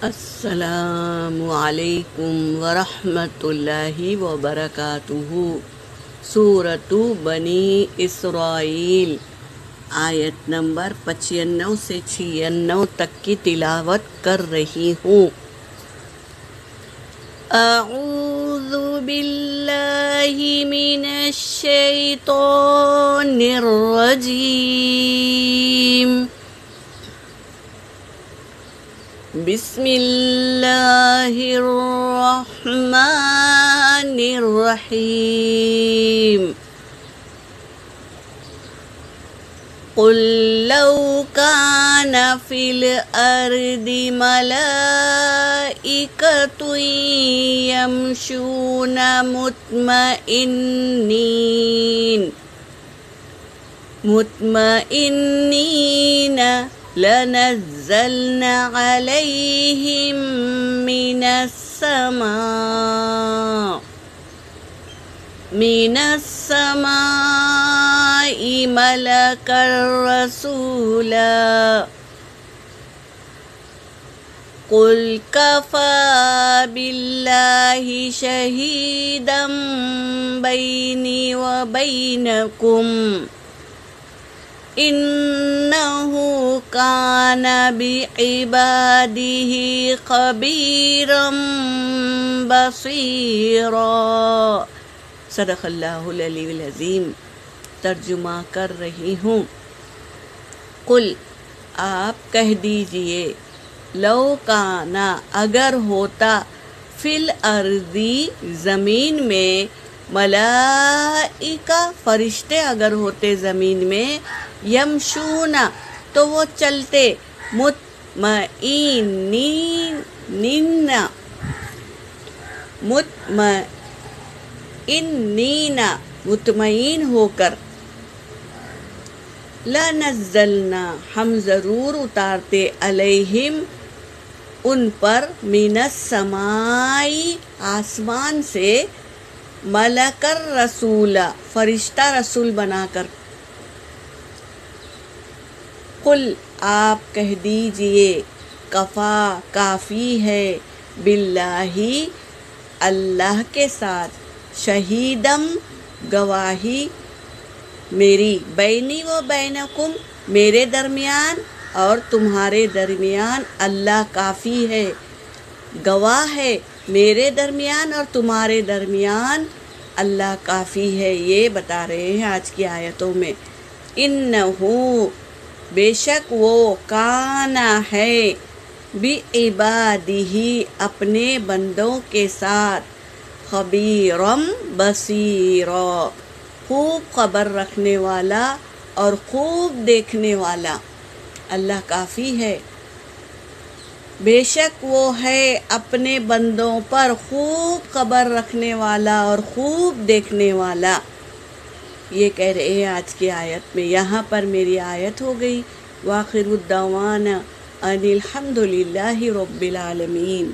السلام علیکم ورحمۃ اللہ وبرکاتہ۔ سورۃ بنی اسرائیل آیت نمبر 95 سے 96 تک کی تلاوت کر رہی ہوں۔ اعوذ باللہ من الشیطان الرجیم، بسم اللہ الرحمن الرحیم۔ قل لو كان في الأرض ملائكة يمشون مطمئنين لنزلنا عليهم من السماء ملكا رسولا، قل كفى بالله شهيدا بيني وبينكم إنه كان بعباده خبيرا بصيرا۔ صدق اللہ العلی العظیم۔ ترجمہ کر رہی ہوں۔ قل، آپ کہہ دیجئے، لو کانا، اگر ہوتا، فی الارضی، زمین میں، ملائکہ، فرشتے اگر ہوتے زمین میں، یمشون، تو وہ چلتے، مطمئن ہو کر، لنزلنا، ہم ضرور اتارتے، علیہم، ان پر، من السماء، آسمان سے، ملکر رسولا، فرشتہ رسول بنا کر۔ قل، آپ کہہ دیجئے، کفا، کافی ہے، باللہ، اللہ کے ساتھ، شہیدم، گواہی میری، بینی و بینکم، میرے درمیان اور تمہارے درمیان، اللہ کافی ہے، گواہ ہے، میرے درمیان اور تمہارے درمیان اللہ کافی ہے۔ یہ بتا رہے ہیں آج کی آیتوں میں۔ انہو، بے شک وہ، کانا ہے، بعبادہ، اپنے بندوں کے ساتھ، خبیرم، بصیرا، خوب خبر رکھنے والا اور خوب دیکھنے والا، اللہ کافی ہے۔ بے شک وہ ہے اپنے بندوں پر خوب خبر رکھنے والا اور خوب دیکھنے والا۔ یہ کہہ رہے ہیں آج کی آیت میں۔ یہاں پر میری آیت ہو گئی۔ وآخر الدعوانا ان الحمد للہ رب العالمین۔